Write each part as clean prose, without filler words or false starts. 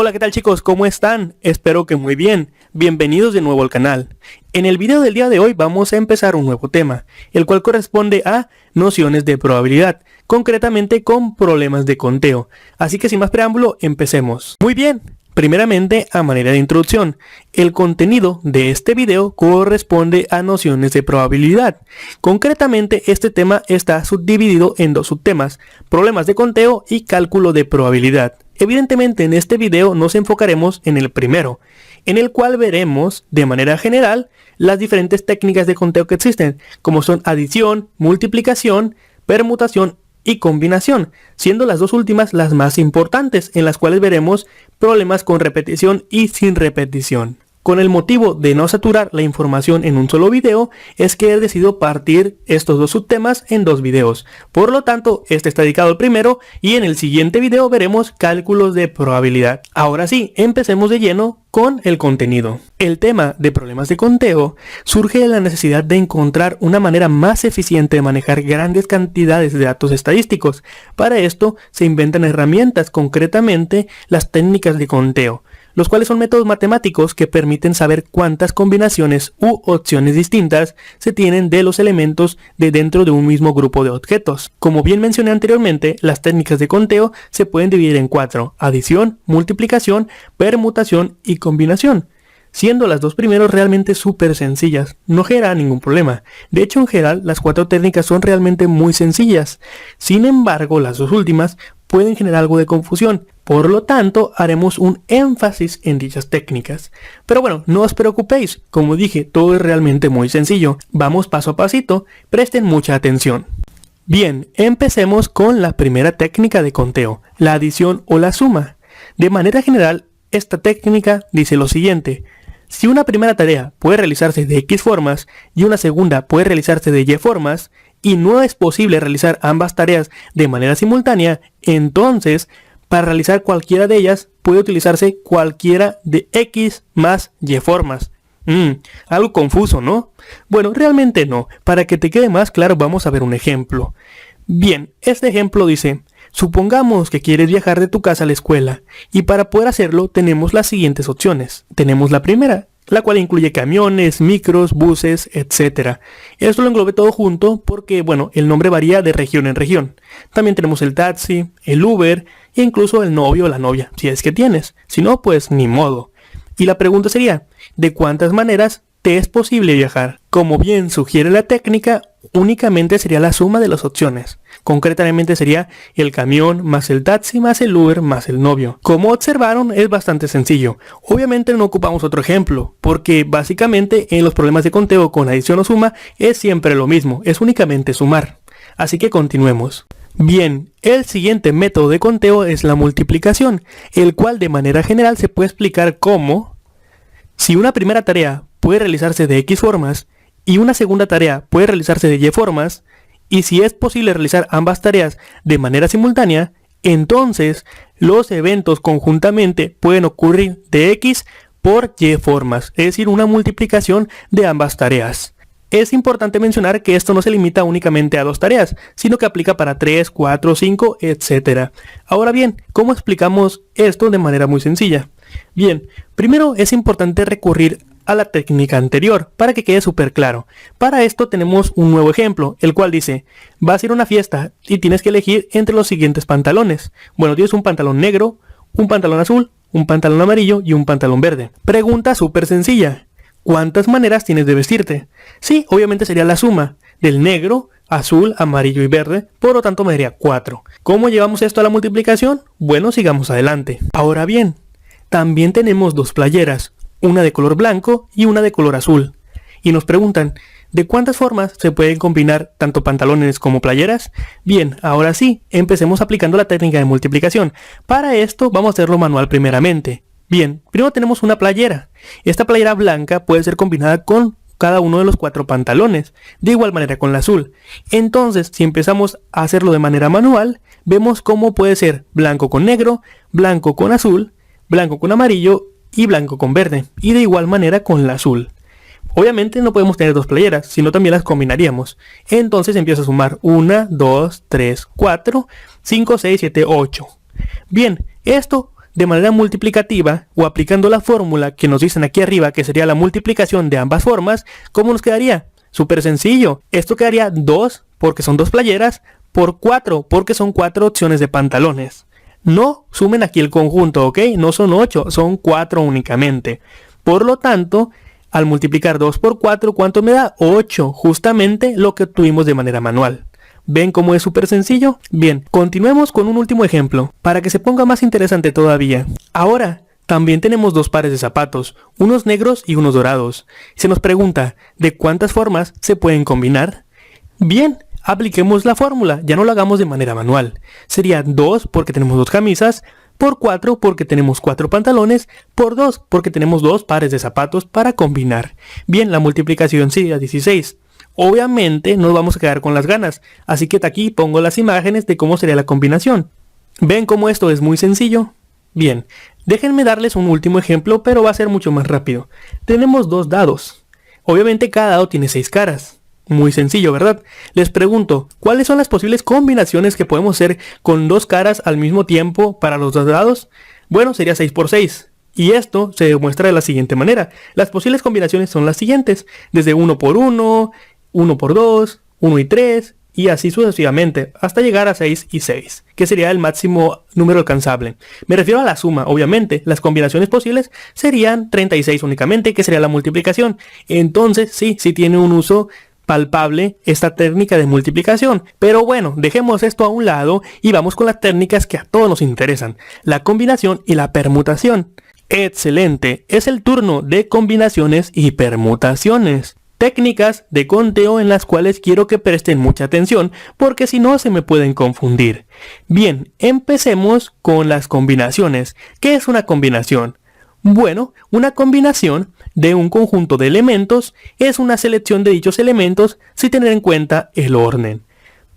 Hola, ¿qué tal chicos? ¿Cómo están? Espero que muy bien. Bienvenidos de nuevo al canal. En el video del día de hoy vamos a empezar un nuevo tema, el cual corresponde a nociones de probabilidad, concretamente con problemas de conteo. Así que sin más preámbulo, empecemos. Muy bien. Primeramente, a manera de introducción, el contenido de este video corresponde a nociones de probabilidad. Concretamente, este tema está subdividido en dos subtemas, problemas de conteo y cálculo de probabilidad. Evidentemente, en este video nos enfocaremos en el primero, en el cual veremos, de manera general, las diferentes técnicas de conteo que existen, como son adición, multiplicación, permutación y combinación, siendo las dos últimas las más importantes, en las cuales veremos problemas con repetición y sin repetición. Con el motivo de no saturar la información en un solo video, es que he decidido partir estos dos subtemas en dos videos. Por lo tanto, este está dedicado al primero y en el siguiente video veremos cálculos de probabilidad. Ahora sí, empecemos de lleno con el contenido. El tema de problemas de conteo surge de la necesidad de encontrar una manera más eficiente de manejar grandes cantidades de datos estadísticos. Para esto se inventan herramientas, concretamente las técnicas de conteo, los cuales son métodos matemáticos que permiten saber cuántas combinaciones u opciones distintas se tienen de los elementos de dentro de un mismo grupo de objetos. Como bien mencioné anteriormente, las técnicas de conteo se pueden dividir en cuatro: adición, multiplicación, permutación y combinación, siendo las dos primeras realmente súper sencillas, no genera ningún problema. De hecho, en general, las cuatro técnicas son realmente muy sencillas. Sin embargo, las dos últimas pueden generar algo de confusión. Por lo tanto, haremos un énfasis en dichas técnicas. Pero bueno, no os preocupéis, como dije, todo es realmente muy sencillo. Vamos paso a pasito, presten mucha atención. Bien, empecemos con la primera técnica de conteo, la adición o la suma. De manera general, esta técnica dice lo siguiente: si una primera tarea puede realizarse de X formas y una segunda puede realizarse de Y formas, y no es posible realizar ambas tareas de manera simultánea, entonces, para realizar cualquiera de ellas, puede utilizarse cualquiera de X más Y formas. Algo confuso, ¿no? Bueno, realmente no. Para que te quede más claro, vamos a ver un ejemplo. Bien, este ejemplo dice: supongamos que quieres viajar de tu casa a la escuela, y para poder hacerlo tenemos las siguientes opciones. Tenemos la primera, la cual incluye camiones, micros, buses, etc. Esto lo englobé todo junto porque, bueno, el nombre varía de región en región. También tenemos el taxi, el Uber e incluso el novio o la novia, si es que tienes. Si no, pues ni modo. Y la pregunta sería: ¿de cuántas maneras te es posible viajar? Como bien sugiere la técnica, únicamente sería la suma de las opciones. Concretamente sería el camión más el taxi más el Uber más el novio. Como observaron, es bastante sencillo. Obviamente no ocupamos otro ejemplo, porque básicamente en los problemas de conteo con adición o suma es siempre lo mismo, es únicamente sumar. Así que continuemos. Bien, el siguiente método de conteo es la multiplicación, el cual de manera general se puede explicar como: si una primera tarea puede realizarse de X formas y una segunda tarea puede realizarse de Y formas, y si es posible realizar ambas tareas de manera simultánea, entonces los eventos conjuntamente pueden ocurrir de X por Y formas, es decir, una multiplicación de ambas tareas. Es importante mencionar que esto no se limita únicamente a dos tareas, sino que aplica para 3, 4, 5, etc. Ahora bien, ¿cómo explicamos esto de manera muy sencilla? Bien, primero es importante recurrir a la técnica anterior para que quede súper claro. Para esto tenemos un nuevo ejemplo, el cual dice: vas a ir a una fiesta y tienes que elegir entre los siguientes pantalones. Bueno, tienes un pantalón negro, un pantalón azul, un pantalón amarillo y un pantalón verde. Pregunta súper sencilla: ¿cuántas maneras tienes de vestirte? Sí, obviamente sería la suma del negro, azul, amarillo y verde, por lo tanto me daría 4. ¿Cómo llevamos esto a la multiplicación? Bueno, sigamos adelante. Ahora bien, también tenemos dos playeras, una de color blanco y una de color azul. Y nos preguntan: ¿de cuántas formas se pueden combinar tanto pantalones como playeras? Bien, ahora sí, empecemos aplicando la técnica de multiplicación. Para esto vamos a hacerlo manual primeramente. Bien, primero tenemos una playera. Esta playera blanca puede ser combinada con cada uno de los 4 pantalones, de igual manera con la azul. Entonces, si empezamos a hacerlo de manera manual, vemos cómo puede ser blanco con negro, blanco con azul, blanco con amarillo y blanco con verde, y de igual manera con la azul. Obviamente no podemos tener dos playeras, sino también las combinaríamos. Entonces empiezo a sumar 1, 2, 3, 4, 5, 6, 7, 8. Bien, esto de manera multiplicativa o aplicando la fórmula que nos dicen aquí arriba, que sería la multiplicación de ambas formas, ¿cómo nos quedaría? Súper sencillo. Esto quedaría 2, porque son 2 playeras, por 4, porque son 4 opciones de pantalones. No sumen aquí el conjunto, ¿ok? No son 8, son 4 únicamente. Por lo tanto, al multiplicar 2 por 4, ¿cuánto me da? 8, justamente lo que obtuvimos de manera manual. ¿Ven cómo es súper sencillo? Bien, continuemos con un último ejemplo, para que se ponga más interesante todavía. Ahora, también tenemos 2 pares de zapatos, unos negros y unos dorados. Se nos pregunta, ¿de cuántas formas se pueden combinar? Bien, apliquemos la fórmula, ya no lo hagamos de manera manual. Sería 2 porque tenemos 2 camisas, por 4 porque tenemos 4 pantalones, por 2 porque tenemos 2 pares de zapatos para combinar. Bien, la multiplicación sería 16. Obviamente nos vamos a quedar con las ganas, así que aquí pongo las imágenes de cómo sería la combinación. ¿Ven cómo esto es muy sencillo? Bien, déjenme darles un último ejemplo, pero va a ser mucho más rápido. Tenemos 2 dados. Obviamente cada dado tiene 6 caras. Muy sencillo, ¿verdad? Les pregunto, ¿cuáles son las posibles combinaciones que podemos hacer con 2 caras al mismo tiempo para los 2 dados? Bueno, sería 6 por 6. Y esto se demuestra de la siguiente manera. Las posibles combinaciones son las siguientes. Desde 1 por 1, 1 por 2, 1 y 3, y así sucesivamente, hasta llegar a 6 y 6, que sería el máximo número alcanzable. Me refiero a la suma, obviamente. Las combinaciones posibles serían 36 únicamente, que sería la multiplicación. Entonces, sí tiene un uso palpable esta técnica de multiplicación. Pero bueno, dejemos esto a un lado y vamos con las técnicas que a todos nos interesan, la combinación y la permutación. Excelente, es el turno de combinaciones y permutaciones. Técnicas de conteo en las cuales quiero que presten mucha atención porque si no se me pueden confundir. Bien, empecemos con las combinaciones. ¿Qué es una combinación? Bueno, una combinación de un conjunto de elementos es una selección de dichos elementos sin tener en cuenta el orden.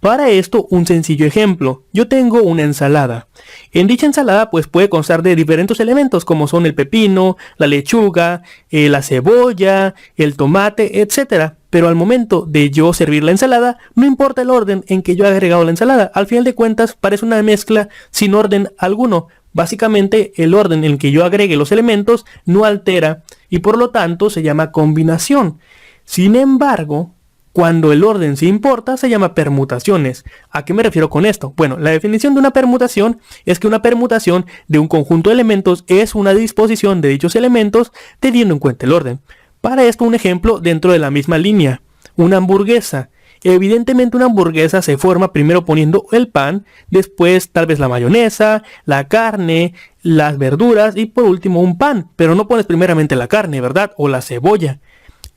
Para esto, un sencillo ejemplo. Yo tengo una ensalada. En dicha ensalada pues puede constar de diferentes elementos como son el pepino, la lechuga, la cebolla, el tomate, etc. Pero al momento de yo servir la ensalada, no importa el orden en que yo he agregado la ensalada. Al final de cuentas parece una mezcla sin orden alguno. Básicamente el orden en que yo agregue los elementos no altera y por lo tanto se llama combinación. Sin embargo, cuando el orden sí importa, se llama permutaciones. ¿A qué me refiero con esto? Bueno, la definición de una permutación es que una permutación de un conjunto de elementos es una disposición de dichos elementos teniendo en cuenta el orden. Para esto, un ejemplo dentro de la misma línea. Una hamburguesa. Evidentemente una hamburguesa se forma primero poniendo el pan, después tal vez la mayonesa, la carne, las verduras y por último un pan. Pero no pones primeramente la carne, ¿verdad? O la cebolla.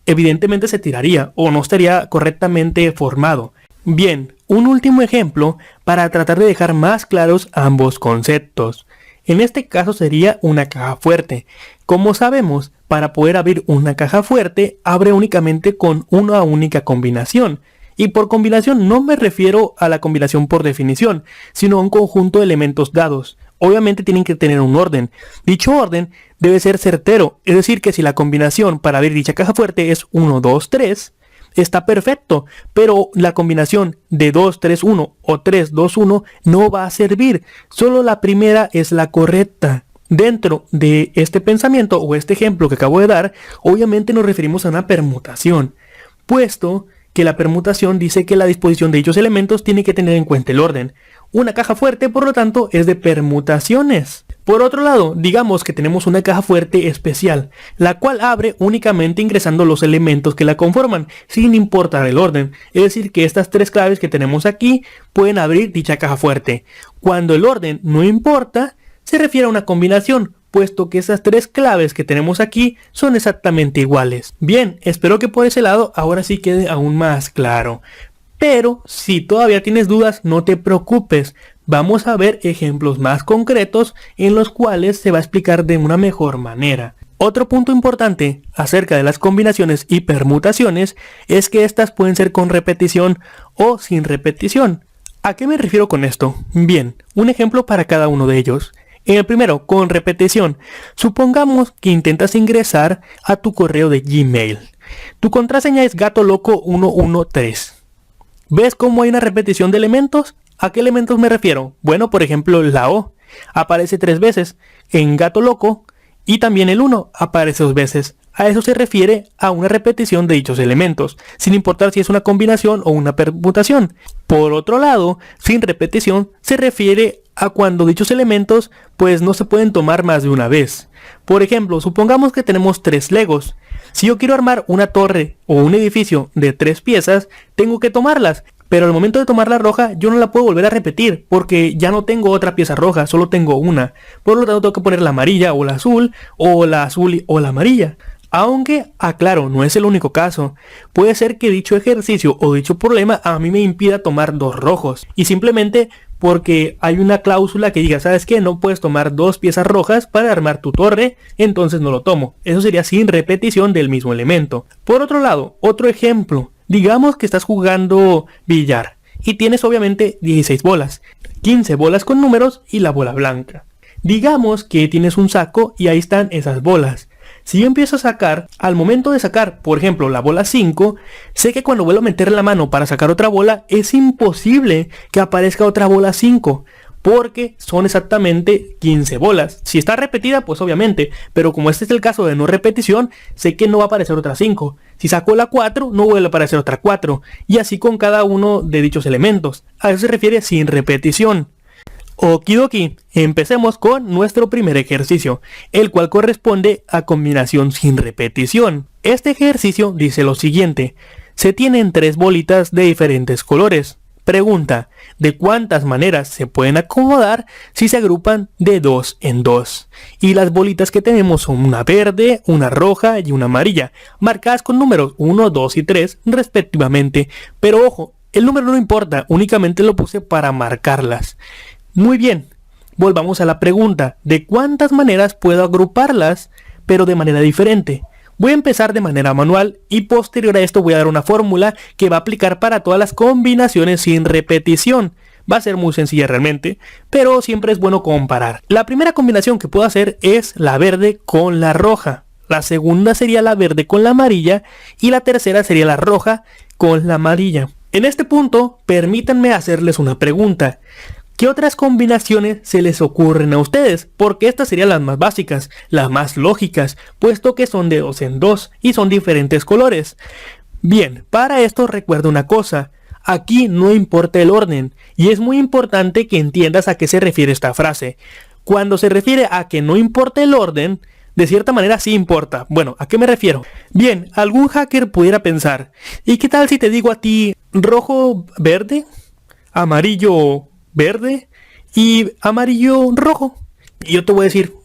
Evidentemente se tiraría o no estaría correctamente formado. Bien, un último ejemplo para tratar de dejar más claros ambos conceptos. En este caso sería una caja fuerte. Como sabemos, para poder abrir una caja fuerte, abre únicamente con una única combinación. Y por combinación no me refiero a la combinación por definición, sino a un conjunto de elementos dados. Obviamente tienen que tener un orden. Dicho orden debe ser certero, es decir que si la combinación para abrir dicha caja fuerte es 1, 2, 3, está perfecto, pero la combinación de 2, 3, 1 o 3, 2, 1 no va a servir, solo la primera es la correcta. Dentro de este pensamiento o este ejemplo que acabo de dar, obviamente nos referimos a una permutación, puesto que la permutación dice que la disposición de dichos elementos tiene que tener en cuenta el orden. Una caja fuerte, por lo tanto, es de permutaciones. Por otro lado, digamos que tenemos una caja fuerte especial, la cual abre únicamente ingresando los elementos que la conforman, sin importar el orden. Es decir, que estas 3 claves que tenemos aquí pueden abrir dicha caja fuerte. Cuando el orden no importa, se refiere a una combinación, puesto que esas 3 claves que tenemos aquí son exactamente iguales. Bien, espero que por ese lado ahora sí quede aún más claro. Pero si todavía tienes dudas, no te preocupes. Vamos a ver ejemplos más concretos en los cuales se va a explicar de una mejor manera. Otro punto importante acerca de las combinaciones y permutaciones es que estas pueden ser con repetición o sin repetición. ¿A qué me refiero con esto? Bien, un ejemplo para cada uno de ellos. En el primero, con repetición. Supongamos que intentas ingresar a tu correo de Gmail. Tu contraseña es gatoloco113. ¿Ves cómo hay una repetición de elementos? ¿A qué elementos me refiero? Bueno, por ejemplo, la O aparece 3 veces. en gato loco, y también el 1 aparece 2 veces. A eso se refiere a una repetición de dichos elementos, sin importar si es una combinación o una permutación. Por otro lado, sin repetición se refiere a cuando dichos elementos pues no se pueden tomar más de una vez. Por ejemplo, supongamos que tenemos 3 Legos. Si yo quiero armar una torre o un edificio de 3 piezas, tengo que tomarlas. Pero al momento de tomar la roja, yo no la puedo volver a repetir, porque ya no tengo otra pieza roja, solo tengo una. Por lo tanto, tengo que poner la amarilla o la azul o la amarilla. Aunque, aclaro, no es el único caso. Puede ser que dicho ejercicio o dicho problema a mí me impida tomar 2 rojos. Y simplemente porque hay una cláusula que diga, ¿sabes qué? No puedes tomar 2 piezas rojas para armar tu torre, entonces no lo tomo. Eso sería sin repetición del mismo elemento. Por otro lado, otro ejemplo. Digamos que estás jugando billar y tienes obviamente 16 bolas, 15 bolas con números y la bola blanca. Digamos que tienes un saco y ahí están esas bolas. Si yo empiezo a sacar, al momento de sacar, por ejemplo, la bola 5, sé que cuando vuelvo a meter la mano para sacar otra bola, es imposible que aparezca otra bola 5. Porque son exactamente 15 bolas. Si está repetida, pues obviamente. Pero como este es el caso de no repetición, sé que no va a aparecer otra 5. Si saco la 4, no vuelve a aparecer otra 4. Y así con cada uno de dichos elementos. A eso se refiere sin repetición. Okidoki, empecemos con nuestro primer ejercicio, el cual corresponde a combinación sin repetición. Este ejercicio dice lo siguiente. Se tienen 3 bolitas de diferentes colores. Pregunta, ¿de cuántas maneras se pueden acomodar si se agrupan de 2 en 2? Y las bolitas que tenemos son una verde, una roja y una amarilla, marcadas con números 1, 2 y 3 respectivamente. Pero ojo, el número no importa, únicamente lo puse para marcarlas. Muy bien, volvamos a la pregunta, ¿de cuántas maneras puedo agruparlas, pero de manera diferente? Voy a empezar de manera manual y posterior a esto voy a dar una fórmula que va a aplicar para todas las combinaciones sin repetición. Va a ser muy sencilla realmente, pero siempre es bueno comparar. La primera combinación que puedo hacer es la verde con la roja. La segunda sería la verde con la amarilla y la tercera sería la roja con la amarilla. En este punto, permítanme hacerles una pregunta. ¿Qué otras combinaciones se les ocurren a ustedes? Porque estas serían las más básicas, las más lógicas, puesto que son de 2 en 2 y son diferentes colores. Bien, para esto recuerda una cosa, aquí no importa el orden, y es muy importante que entiendas a qué se refiere esta frase. Cuando se refiere a que no importa el orden, de cierta manera sí importa. Bueno, ¿a qué me refiero? Bien, algún hacker pudiera pensar, ¿y qué tal si te digo a ti rojo verde, amarillo verde y amarillo rojo? Y yo te voy a decir,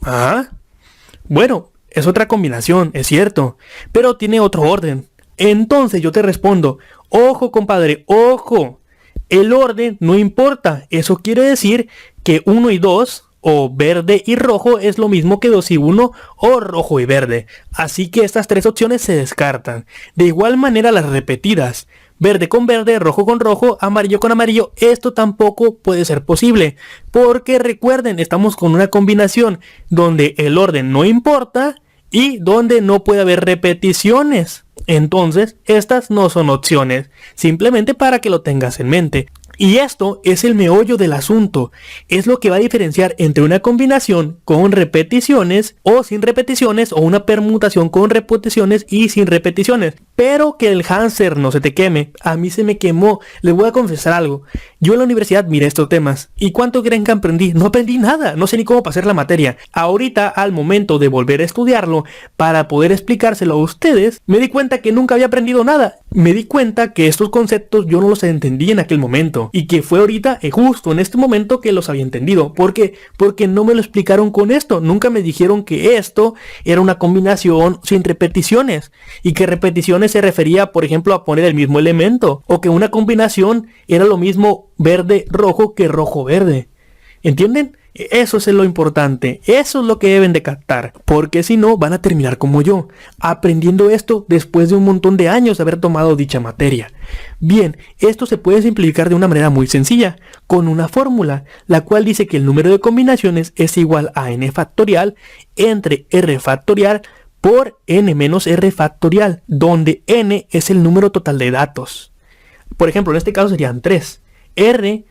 bueno, es otra combinación, es cierto, pero tiene otro orden. Entonces yo te respondo, ojo compadre, ojo, el orden no importa. Eso quiere decir que 1 y 2 o verde y rojo es lo mismo que 2 y 1 o rojo y verde. Así que estas 3 opciones se descartan. De igual manera las repetidas, verde con verde, rojo con rojo, amarillo con amarillo, esto tampoco puede ser posible. Porque recuerden, estamos con una combinación donde el orden no importa y donde no puede haber repeticiones. Entonces, estas no son opciones, simplemente para que lo tengas en mente. Y esto es el meollo del asunto, es lo que va a diferenciar entre una combinación con repeticiones o sin repeticiones, o una permutación con repeticiones y sin repeticiones. Pero que el hámster no se te queme, a mí se me quemó. Les voy a confesar algo, yo en la universidad miré estos temas, ¿y cuánto creen que aprendí? No aprendí nada, no sé ni cómo pasar la materia. Ahorita, al momento de volver a estudiarlo, para poder explicárselo a ustedes, me di cuenta que nunca había aprendido nada. Me di cuenta que estos conceptos yo no los entendí en aquel momento. Y que fue ahorita, justo en este momento, que los había entendido. ¿Por qué? Porque no me lo explicaron con esto. Nunca me dijeron que esto era una combinación sin repeticiones. Y que repeticiones se refería, por ejemplo, a poner el mismo elemento. O que una combinación era lo mismo verde-rojo que rojo-verde. ¿Entienden? Eso es lo importante, eso es lo que deben de captar, porque si no van a terminar como yo, aprendiendo esto después de un montón de años de haber tomado dicha materia. Bien, esto se puede simplificar de una manera muy sencilla, con una fórmula, la cual dice que el número de combinaciones es igual a n factorial entre r factorial por n menos r factorial, donde n es el número total de datos. Por ejemplo, en este caso serían 3, r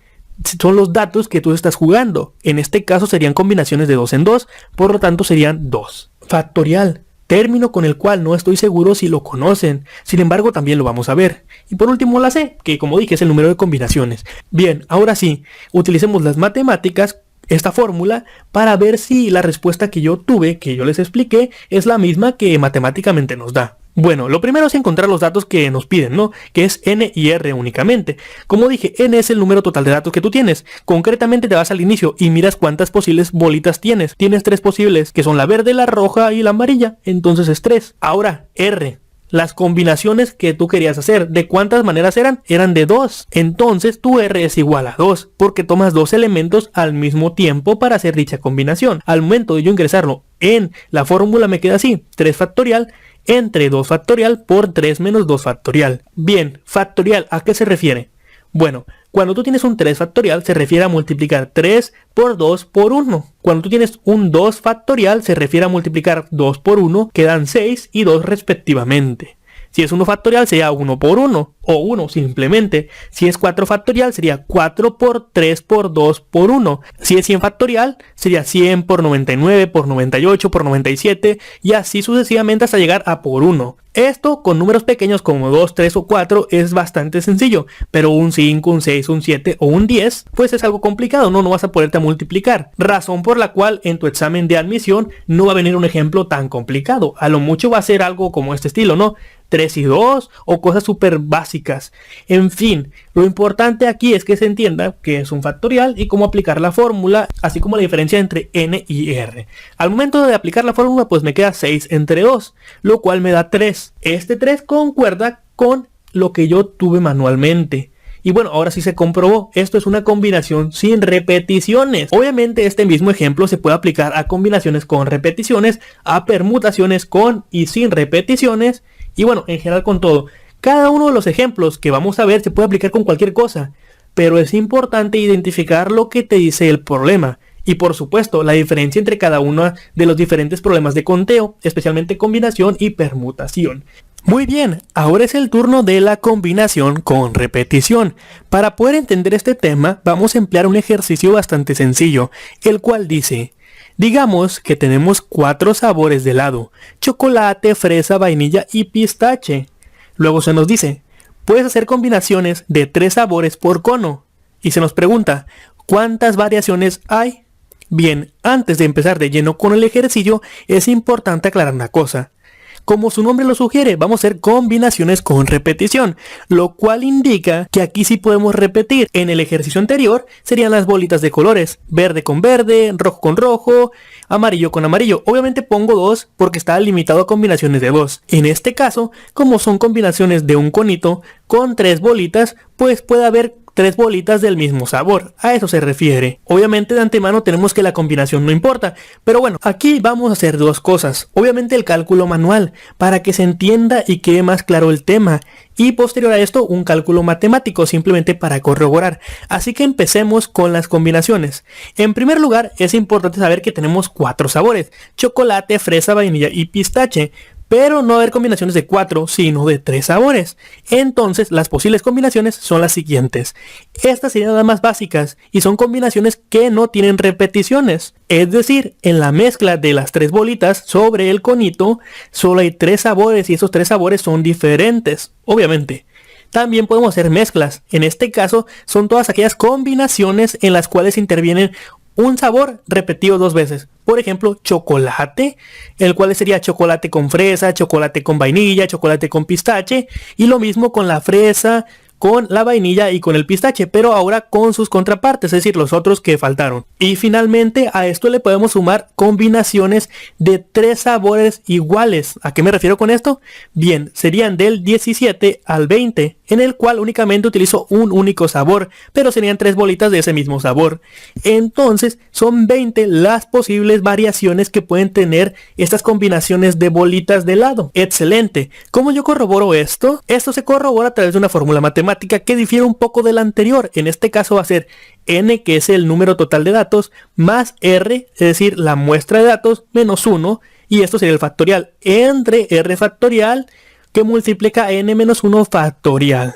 son los datos que tú estás jugando. En este caso serían combinaciones de 2 en 2, por lo tanto serían 2. Factorial, término con el cual no estoy seguro si lo conocen, sin embargo también lo vamos a ver. Y por último la C, que como dije es el número de combinaciones. Bien, ahora sí, utilicemos las matemáticas, esta fórmula, para ver si la respuesta que yo tuve, que yo les expliqué, es la misma que matemáticamente nos da. Bueno, lo primero es encontrar los datos que nos piden, ¿no? Que es N y R únicamente. Como dije, N es el número total de datos que tú tienes. Concretamente te vas al inicio y miras cuántas posibles bolitas tienes. Tienes 3 posibles, que son la verde, la roja y la amarilla. Entonces es 3. Ahora, R. Las combinaciones que tú querías hacer, ¿de cuántas maneras eran? Eran de 2. Entonces tu R es igual a 2, porque tomas 2 elementos al mismo tiempo para hacer dicha combinación. Al momento de yo ingresarlo en la fórmula me queda así, 3 factorial entre 2 factorial por 3 menos 2 factorial. Bien, factorial, ¿a qué se refiere? Bueno, cuando tú tienes un 3 factorial se refiere a multiplicar 3 por 2 por 1. Cuando tú tienes un 2 factorial se refiere a multiplicar 2 por 1, que dan 6 y 2 respectivamente. Si es 1 factorial sería 1 por 1 o 1 simplemente. Si es 4 factorial sería 4 por 3 por 2 por 1. Si es 100 factorial sería 100 por 99 por 98 por 97 y así sucesivamente hasta llegar a por 1. Esto con números pequeños como 2, 3 o 4 es bastante sencillo, pero un 5, un 6, un 7 o un 10 pues es algo complicado, no vas a poderte multiplicar. Razón por la cual en tu examen de admisión no va a venir un ejemplo tan complicado. A lo mucho va a ser algo como este estilo, ¿no? 3 y 2 o cosas súper básicas. En fin, lo importante aquí es que se entienda qué es un factorial y cómo aplicar la fórmula, así como la diferencia entre N y R. Al momento de aplicar la fórmula pues me queda 6 entre 2, lo cual me da 3. Este 3 concuerda con lo que yo tuve manualmente. Y bueno, ahora sí se comprobó, esto es una combinación sin repeticiones. Obviamente este mismo ejemplo se puede aplicar a combinaciones con repeticiones, a permutaciones con y sin repeticiones, y bueno, en general con todo. Cada uno de los ejemplos que vamos a ver se puede aplicar con cualquier cosa, pero es importante identificar lo que te dice el problema. Y por supuesto, la diferencia entre cada uno de los diferentes problemas de conteo, especialmente combinación y permutación. Muy bien, ahora es el turno de la combinación con repetición. Para poder entender este tema, vamos a emplear un ejercicio bastante sencillo, el cual dice: digamos que tenemos 4 sabores de helado: chocolate, fresa, vainilla y pistache. Luego se nos dice: puedes hacer combinaciones de 3 sabores por cono. Y se nos pregunta: ¿cuántas variaciones hay? Bien, antes de empezar de lleno con el ejercicio, es importante aclarar una cosa. Como su nombre lo sugiere, vamos a hacer combinaciones con repetición, lo cual indica que aquí sí podemos repetir. En el ejercicio anterior serían las bolitas de colores: verde con verde, rojo con rojo, amarillo con amarillo. Obviamente pongo 2 porque está limitado a combinaciones de 2. En este caso, como son combinaciones de un conito con 3 bolitas, pues puede haber 3 bolitas del mismo sabor, a eso se refiere. Obviamente de antemano tenemos que la combinación no importa, pero bueno, aquí vamos a hacer 2 cosas. Obviamente el cálculo manual, para que se entienda y quede más claro el tema, y posterior a esto un cálculo matemático, simplemente para corroborar. Así que empecemos con las combinaciones. En primer lugar, es importante saber que tenemos 4 sabores: chocolate, fresa, vainilla y pistache. Pero no va a haber combinaciones de 4, sino de 3 sabores. Entonces, las posibles combinaciones son las siguientes. Estas serían las más básicas y son combinaciones que no tienen repeticiones. Es decir, en la mezcla de las 3 bolitas sobre el conito, solo hay 3 sabores y esos 3 sabores son diferentes, obviamente. También podemos hacer mezclas. En este caso, son todas aquellas combinaciones en las cuales intervienen un sabor repetido 2 veces. Por ejemplo, chocolate, el cual sería chocolate con fresa, chocolate con vainilla, chocolate con pistache. Y lo mismo con la fresa, con la vainilla y con el pistache, pero ahora con sus contrapartes, es decir, los otros que faltaron. Y finalmente a esto le podemos sumar combinaciones de 3 sabores iguales. ¿A qué me refiero con esto? Bien, serían del 17 al 20, en el cual únicamente utilizo un único sabor, pero serían 3 bolitas de ese mismo sabor. Entonces son 20 las posibles variaciones que pueden tener estas combinaciones de bolitas de helado. Excelente. ¿Cómo yo corroboro esto? Esto se corrobora a través de una fórmula matemática que difiere un poco de la anterior. En este caso va a ser n, que es el número total de datos, más r, es decir, la muestra de datos, menos 1, y esto sería el factorial, entre r factorial que multiplica n menos 1 factorial.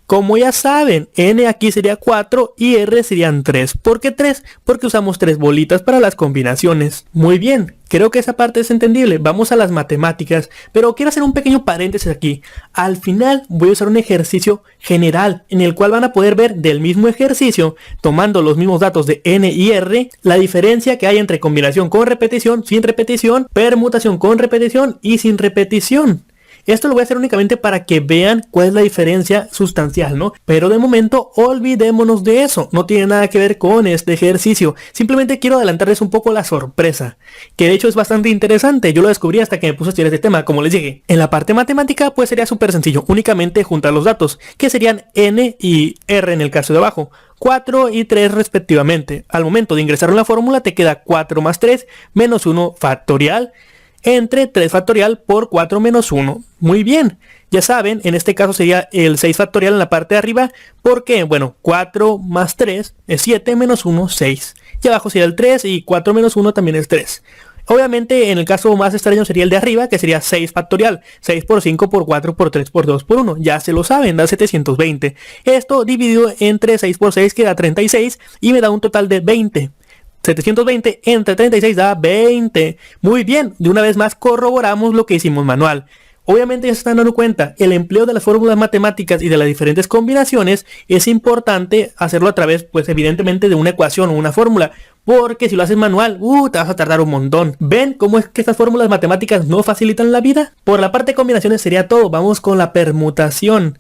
Como ya saben, n aquí sería 4 y r serían 3. ¿Por qué 3? Porque usamos 3 bolitas para las combinaciones. Muy bien, creo que esa parte es entendible. Vamos a las matemáticas, pero quiero hacer un pequeño paréntesis aquí. Al final voy a usar un ejercicio general en el cual van a poder ver del mismo ejercicio, tomando los mismos datos de n y r, la diferencia que hay entre combinación con repetición, sin repetición, permutación con repetición y sin repetición. Esto lo voy a hacer únicamente para que vean cuál es la diferencia sustancial, ¿no? Pero de momento olvidémonos de eso, no tiene nada que ver con este ejercicio. Simplemente quiero adelantarles un poco la sorpresa, que de hecho es bastante interesante. Yo lo descubrí hasta que me puse a estudiar este tema, como les dije. En la parte matemática pues sería súper sencillo, únicamente juntar los datos, que serían n y r en el caso de abajo. 4 y 3 respectivamente. Al momento de ingresar en la fórmula te queda 4 más 3 menos 1 factorial entre 3 factorial por 4 menos 1. Muy bien, ya saben, en este caso sería el 6 factorial en la parte de arriba, porque, bueno, 4 más 3 es 7 menos 1, 6. Y abajo sería el 3 y 4 menos 1 también es 3. Obviamente, en el caso más extraño sería el de arriba, que sería 6 factorial. 6 por 5 por 4 por 3 por 2 por 1. Ya se lo saben, da 720. Esto dividido entre 6 por 6 queda 36 y me da un total de 20. 720 entre 36 da 20. Muy bien, de una vez más corroboramos lo que hicimos manual. Obviamente ya se están dando cuenta, el empleo de las fórmulas matemáticas y de las diferentes combinaciones es importante hacerlo a través, pues evidentemente, de una ecuación o una fórmula. Porque si lo haces manual, te vas a tardar un montón. ¿Ven cómo es que estas fórmulas matemáticas no facilitan la vida? Por la parte de combinaciones sería todo, vamos con la permutación.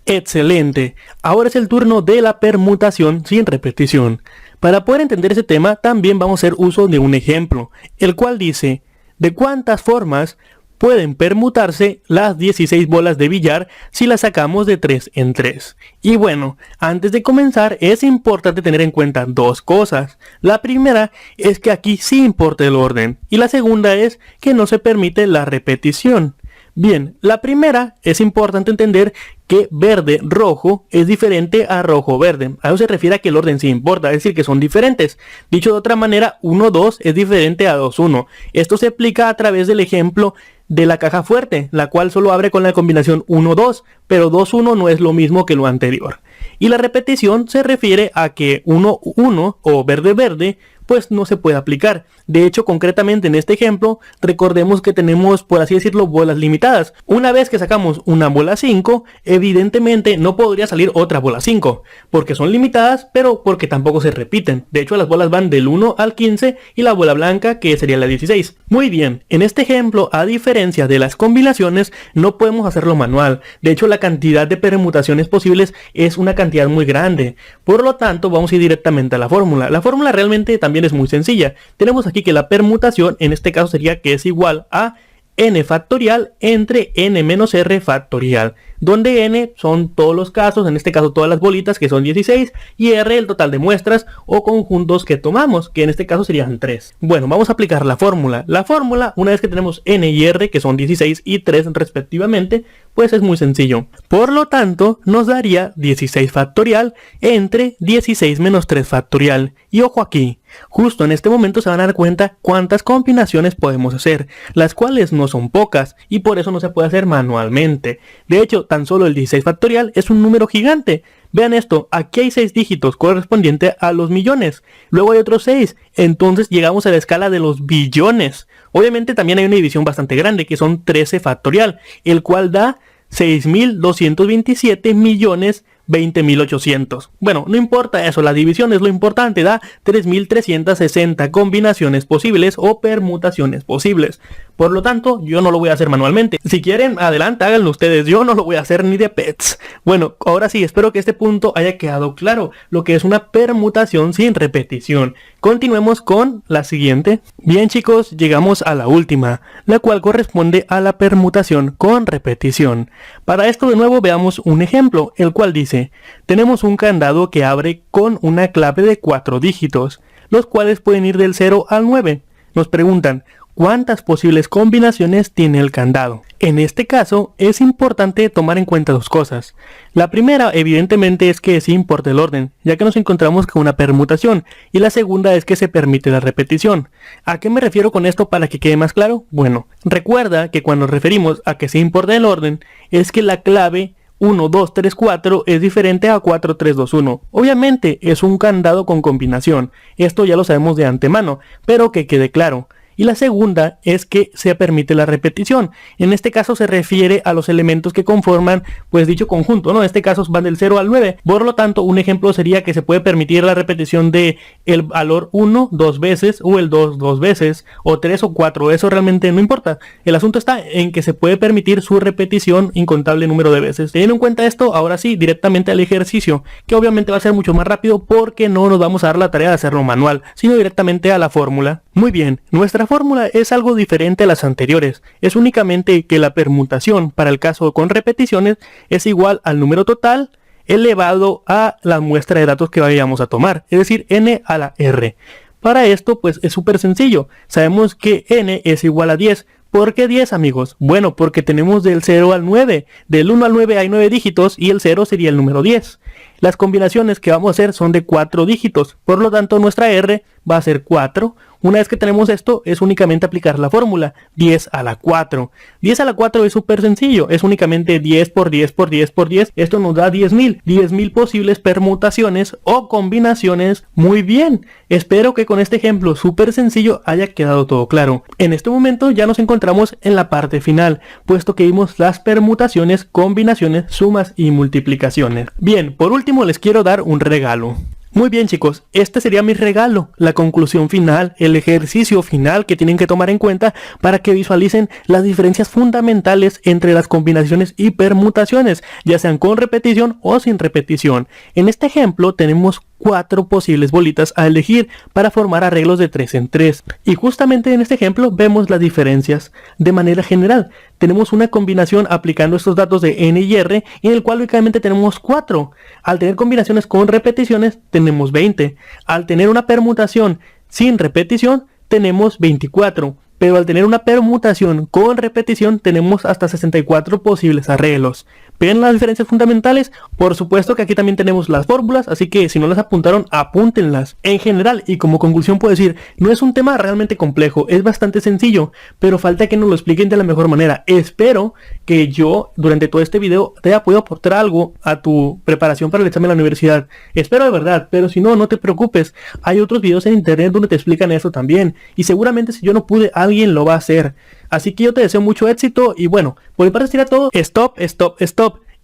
Excelente, ahora es el turno de la permutación sin repetición. Para poder entender ese tema, también vamos a hacer uso de un ejemplo, el cual dice, ¿de cuántas formas pueden permutarse las 16 bolas de billar si las sacamos de 3 en 3? Y bueno, antes de comenzar es importante tener en cuenta dos cosas. La primera es que aquí sí importa el orden, y la segunda es que no se permite la repetición. Bien, la primera es importante entender que verde-rojo es diferente a rojo-verde. A eso se refiere a que el orden sí importa, es decir, que son diferentes. Dicho de otra manera, 1-2 es diferente a 2-1. Esto se explica a través del ejemplo de la caja fuerte, la cual solo abre con la combinación 1-2, pero 2-1 no es lo mismo que lo anterior. Y la repetición se refiere a que 1-1 o verde-verde pues no se puede aplicar. De hecho, concretamente en este ejemplo, recordemos que tenemos, por así decirlo, bolas limitadas. Una vez que sacamos una bola 5, evidentemente no podría salir otra bola 5, porque son limitadas, pero porque tampoco se repiten. De hecho, las bolas van del 1 al 15 y la bola blanca, que sería la 16. Muy bien, en este ejemplo, a diferencia de las combinaciones, no podemos hacerlo manual. De hecho, la cantidad de permutaciones posibles es una cantidad muy grande. Por lo tanto, vamos a ir directamente a la fórmula. La fórmula realmente también es muy sencilla. Tenemos aquí que la permutación en este caso sería que es igual a n factorial entre n menos r factorial, donde n son todos los casos, en este caso todas las bolitas, que son 16, y r el total de muestras o conjuntos que tomamos, que en este caso serían 3. Bueno, vamos a aplicar la fórmula. La fórmula, una vez que tenemos n y r, que son 16 y 3 respectivamente, pues es muy sencillo. Por lo tanto, nos daría 16 factorial entre 16 menos 3 factorial. Y ojo aquí, justo en este momento se van a dar cuenta cuántas combinaciones podemos hacer, las cuales no son pocas, y por eso no se puede hacer manualmente. De hecho, tan solo el 16 factorial es un número gigante. Vean esto, aquí hay 6 dígitos correspondiente a los millones, luego hay otros 6, entonces llegamos a la escala de los billones. Obviamente también hay una división bastante grande, que son 13 factorial, el cual da 6.227 millones 20.800. Bueno, no importa eso, la división es lo importante, da 3.360 combinaciones posibles o permutaciones posibles. Por lo tanto, yo no lo voy a hacer manualmente. Si quieren, adelante, háganlo ustedes, yo no lo voy a hacer ni de pets. Bueno, ahora sí, espero que este punto haya quedado claro, lo que es una permutación sin repetición. Continuemos con la siguiente. Bien chicos, llegamos a la última, la cual corresponde a la permutación con repetición. Para esto de nuevo veamos un ejemplo, el cual dice: tenemos un candado que abre con una clave de 4 dígitos, los cuales pueden ir del 0 al 9. Nos preguntan, ¿cuántas posibles combinaciones tiene el candado? En este caso, es importante tomar en cuenta dos cosas. La primera, evidentemente, es que sí importa el orden, ya que nos encontramos con una permutación, y la segunda es que se permite la repetición. ¿A qué me refiero con esto para que quede más claro? Bueno, recuerda que cuando nos referimos a que sí importa el orden, es que la clave 1, 2, 3, 4 es diferente a 4, 3, 2, 1. Obviamente es un candado con combinación, esto ya lo sabemos de antemano, pero que quede claro. Y la segunda es que se permite la repetición. En este caso se refiere a los elementos que conforman pues dicho conjunto, ¿no? En este caso van del 0 al 9. Por lo tanto, un ejemplo sería que se puede permitir la repetición de el valor 1 dos veces, o el 2 dos veces, o 3 o 4. Eso realmente no importa. El asunto está en que se puede permitir su repetición incontable número de veces. Teniendo en cuenta esto, ahora sí, directamente al ejercicio, que obviamente va a ser mucho más rápido porque no nos vamos a dar la tarea de hacerlo manual, sino directamente a la fórmula. Muy bien, nuestra fórmula es algo diferente a las anteriores, es únicamente que la permutación para el caso con repeticiones es igual al número total elevado a la muestra de datos que vayamos a tomar, es decir, n a la r. Para esto pues es súper sencillo, sabemos que n es igual a 10. ¿Por qué 10, amigos? Bueno, porque tenemos del 0 al 9, del 1 al 9 hay 9 dígitos y el 0 sería el número 10. Las combinaciones que vamos a hacer son de 4 dígitos, por lo tanto nuestra r va a ser 4. Una vez que tenemos esto, es únicamente aplicar la fórmula, 10 a la 4. 10 a la 4 es súper sencillo, es únicamente 10 por 10 por 10 por 10. Esto nos da 10.000. 10.000 posibles permutaciones o combinaciones. Muy bien, espero que con este ejemplo súper sencillo haya quedado todo claro. En este momento ya nos encontramos en la parte final, puesto que vimos las permutaciones, combinaciones, sumas y multiplicaciones. Bien, por último les quiero dar un regalo. Muy bien, chicos, este sería mi regalo, la conclusión final, el ejercicio final que tienen que tomar en cuenta para que visualicen las diferencias fundamentales entre las combinaciones y permutaciones, ya sean con repetición o sin repetición. En este ejemplo tenemos 4 posibles bolitas a elegir para formar arreglos de 3 en 3. Y justamente en este ejemplo vemos las diferencias. De manera general, tenemos una combinación aplicando estos datos de n y r, en el cual únicamente tenemos 4. Al tener combinaciones con repeticiones, tenemos 20. Al tener una permutación sin repetición, tenemos 24. Pero al tener una permutación con repetición, tenemos hasta 64 posibles arreglos. ¿Ven las diferencias fundamentales? Por supuesto que aquí también tenemos las fórmulas, así que si no las apuntaron, apúntenlas. En general, y como conclusión puedo decir, no es un tema realmente complejo, es bastante sencillo, pero falta que nos lo expliquen de la mejor manera. Espero que yo, durante todo este video, te haya podido aportar algo a tu preparación para el examen de la universidad. Espero de verdad, pero si no, no te preocupes. Hay otros videos en internet donde te explican eso también, y seguramente si yo no pude, alguien lo va a hacer. Así que yo te deseo mucho éxito y bueno, por mi parte sería todo. Stop.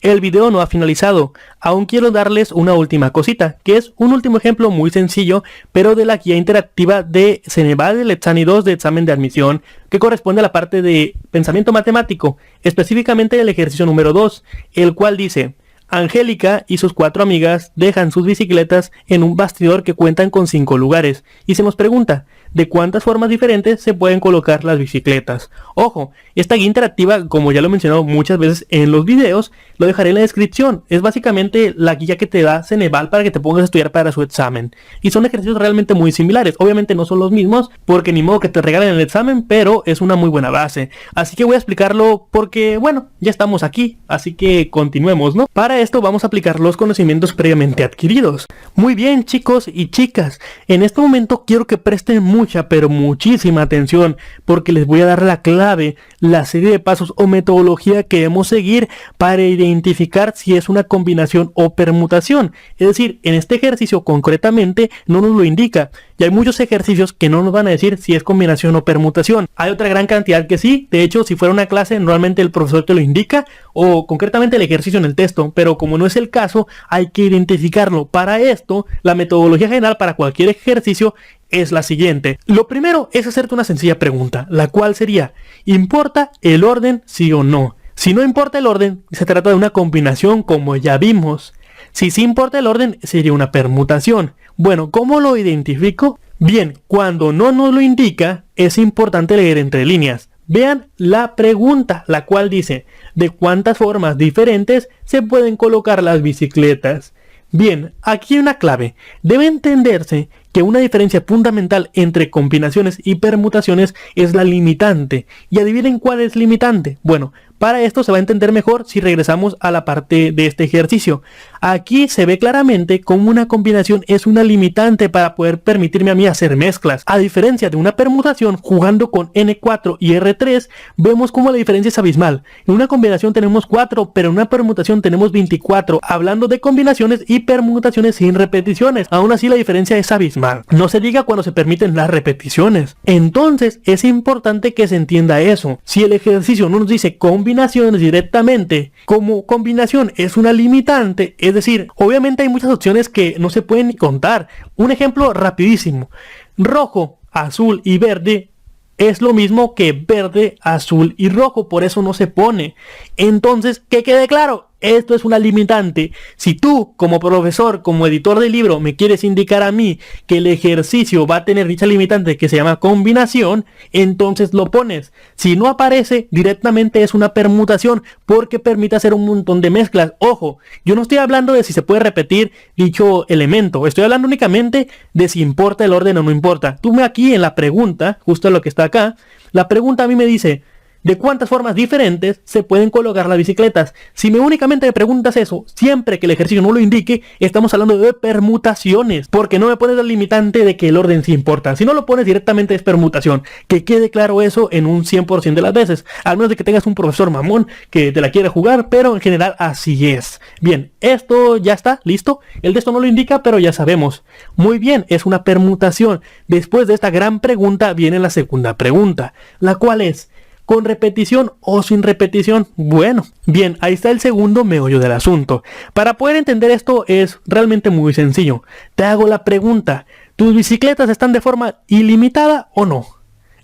El video no ha finalizado. Aún quiero darles una última cosita, que es un último ejemplo muy sencillo, pero de la guía interactiva de Ceneval del Examen 2 de examen de admisión, que corresponde a la parte de pensamiento matemático, específicamente el ejercicio número 2, el cual dice: Angélica y sus 4 amigas dejan sus bicicletas en un bastidor que cuentan con 5 lugares, y se nos pregunta, ¿de cuántas formas diferentes se pueden colocar las bicicletas? Ojo, esta guía interactiva, como ya lo he mencionado muchas veces en los videos, lo dejaré en la descripción. Es básicamente la guía que te da Ceneval para que te pongas a estudiar para su examen. Y son ejercicios realmente muy similares. Obviamente no son los mismos, porque ni modo que te regalen el examen, pero es una muy buena base. Así que voy a explicarlo porque, bueno, ya estamos aquí, así que continuemos, ¿no? Para esto vamos a aplicar los conocimientos previamente adquiridos. Muy bien, chicos y chicas, en este momento quiero que presten mucha, pero muchísima atención, porque les voy a dar la clave, la serie de pasos o metodología que debemos seguir para identificar si es una combinación o permutación. Es decir, en este ejercicio concretamente no nos lo indica, y hay muchos ejercicios que no nos van a decir si es combinación o permutación. Hay otra gran cantidad que sí. De hecho, si fuera una clase, normalmente el profesor te lo indica, o concretamente el ejercicio en el texto, pero como no es el caso, hay que identificarlo. Para esto, la metodología general para cualquier ejercicio es la siguiente. Lo primero es hacerte una sencilla pregunta, la cual sería: ¿importa el orden, sí o no? Si no importa el orden, se trata de una combinación, como ya vimos. Si sí importa el orden, sería una permutación. Bueno, ¿cómo lo identifico? Bien, cuando no nos lo indica, es importante leer entre líneas. Vean la pregunta, la cual dice: ¿de cuántas formas diferentes se pueden colocar las bicicletas? Bien, aquí hay una clave. Debe entenderse que una diferencia fundamental entre combinaciones y permutaciones es la limitante. ¿Y adivinen cuál es limitante? Bueno, Para esto se va a entender mejor si regresamos a la parte de este ejercicio. Aquí se ve claramente cómo una combinación es una limitante para poder permitirme a mí hacer mezclas. A diferencia de una permutación, jugando con N4 y R3, vemos cómo la diferencia es abismal. En una combinación tenemos 4, pero en una permutación tenemos 24. Hablando de combinaciones y permutaciones sin repeticiones, aún así la diferencia es abismal. No se diga cuando se permiten las repeticiones. Entonces, es importante que se entienda eso. Si el ejercicio no nos dice combinaciones directamente, como combinación es una limitante, es decir, obviamente hay muchas opciones que no se pueden ni contar. Un ejemplo rapidísimo: rojo, azul y verde es lo mismo que verde, azul y rojo, por eso no se pone. Entonces, que quede claro, esto es una limitante. Si tú, como profesor, como editor del libro, me quieres indicar a mí que el ejercicio va a tener dicha limitante que se llama combinación, entonces lo pones. Si no aparece, directamente es una permutación, porque permite hacer un montón de mezclas. Ojo, yo no estoy hablando de si se puede repetir dicho elemento, estoy hablando únicamente de si importa el orden o no importa. Tú me aquí en la pregunta, justo lo que está acá, la pregunta a mí me dice: ¿de cuántas formas diferentes se pueden colocar las bicicletas? Si únicamente me preguntas eso, siempre que el ejercicio no lo indique, estamos hablando de permutaciones, porque no me pones la limitante de que el orden sí importa. Si no lo pones directamente es permutación. Que quede claro eso en un 100% de las veces, al menos de que tengas un profesor mamón que te la quiera jugar, pero en general así es. Bien, esto ya está, listo. El texto no lo indica, pero ya sabemos. Muy bien, es una permutación. Después de esta gran pregunta viene la segunda pregunta, la cual es: ¿con repetición o sin repetición? Bueno, bien, ahí está el segundo meollo del asunto. Para poder entender esto es realmente muy sencillo. Te hago la pregunta: ¿tus bicicletas están de forma ilimitada o no?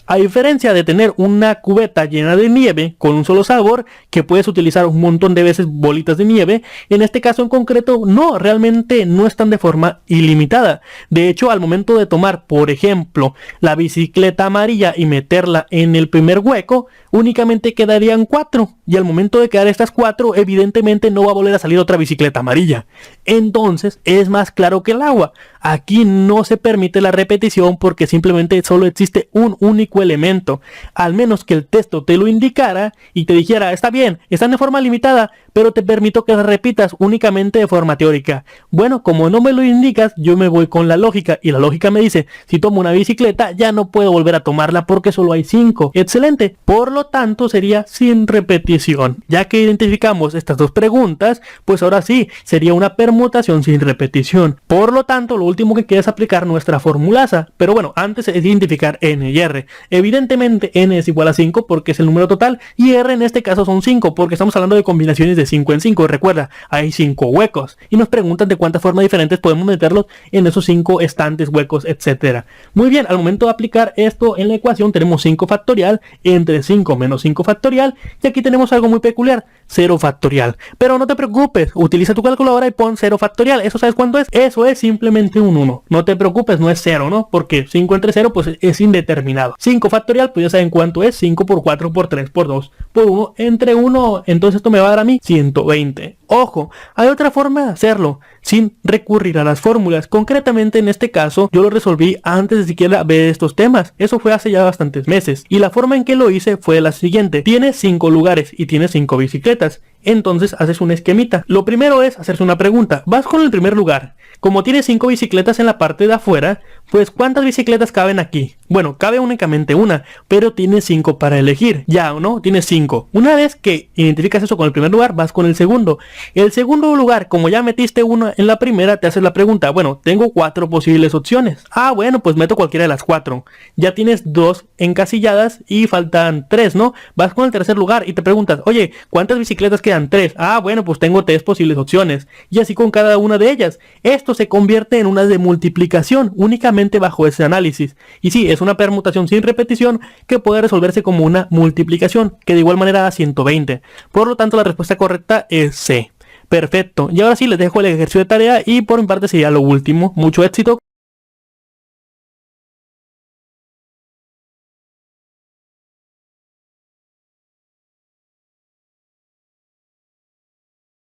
A diferencia de tener una cubeta llena de nieve con un solo sabor, que puedes utilizar un montón de veces bolitas de nieve, en este caso en concreto no, realmente no están de forma ilimitada. De hecho, al momento de tomar, por ejemplo, la bicicleta amarilla y meterla en el primer hueco, únicamente quedarían 4, y al momento de quedar estas 4, evidentemente no va a volver a salir otra bicicleta amarilla. Entonces es más claro que el agua. Aquí no se permite la repetición porque simplemente solo existe un único elemento, al menos que el texto te lo indicara y te dijera: está bien, están de forma limitada, pero te permito que las repitas únicamente de forma teórica. Bueno, como no me lo indicas, yo me voy con la lógica, y la lógica me dice: si tomo una bicicleta ya no puedo volver a tomarla porque solo hay 5. Excelente, por lo tanto sería sin repetición. Ya que identificamos estas dos preguntas, pues ahora sí, sería una permutación sin repetición. Por lo tanto, lo último que queda es aplicar nuestra formulaza, pero bueno, antes es identificar n y r. Evidentemente n es igual a 5 porque es el número total, y r en este caso son 5 porque estamos hablando de combinaciones de 5 en 5. Recuerda, hay 5 huecos y nos preguntan de cuántas formas diferentes podemos meterlos en esos 5 estantes, huecos, etcétera. Muy bien, al momento de aplicar esto en la ecuación tenemos 5 factorial entre 5 menos 5 factorial, y aquí tenemos algo muy peculiar: 0 factorial. Pero no te preocupes, utiliza tu calculadora y pon 0 factorial. ¿Eso sabes cuánto es? Eso es simplemente un 1. No te preocupes, no es 0, ¿no? Porque 5 entre 0 pues es indeterminado. 5 factorial, pues ya saben cuánto es: 5 por 4 por 3 por 2 por 1 entre 1. Entonces esto me va a dar a mí 120. Ojo, hay otra forma de hacerlo sin recurrir a las fórmulas. Concretamente en este caso yo lo resolví antes de siquiera ver estos temas. Eso fue hace ya bastantes meses, y la forma en que lo hice fue la siguiente: tienes 5 lugares y tienes 5 bicicletas. Entonces haces un esquemita. Lo primero es hacerse una pregunta. Vas con el primer lugar. Como tienes 5 bicicletas en la parte de afuera, pues ¿cuántas bicicletas caben aquí? Bueno, cabe únicamente una, pero tienes 5 para elegir. Ya, ¿o no? Tienes 5. Una vez que identificas eso con el primer lugar, vas con el segundo. El segundo lugar, como ya metiste una en la primera, te haces la pregunta: bueno, tengo 4 posibles opciones. Ah, bueno, pues meto cualquiera de las 4. Ya tienes 2 encasilladas y faltan 3, ¿no? Vas con el tercer lugar y te preguntas: oye, ¿cuántas bicicletas quedan? 3. Ah, bueno, pues tengo 3 posibles opciones. Y así con cada una de ellas. Esto se convierte en una de multiplicación únicamente bajo ese análisis. Y sí, es una permutación sin repetición que puede resolverse como una multiplicación, que de igual manera da 120. Por lo tanto, la respuesta correcta es C. Perfecto. Y ahora sí les dejo el ejercicio de tarea, y por mi parte sería lo último. Mucho éxito.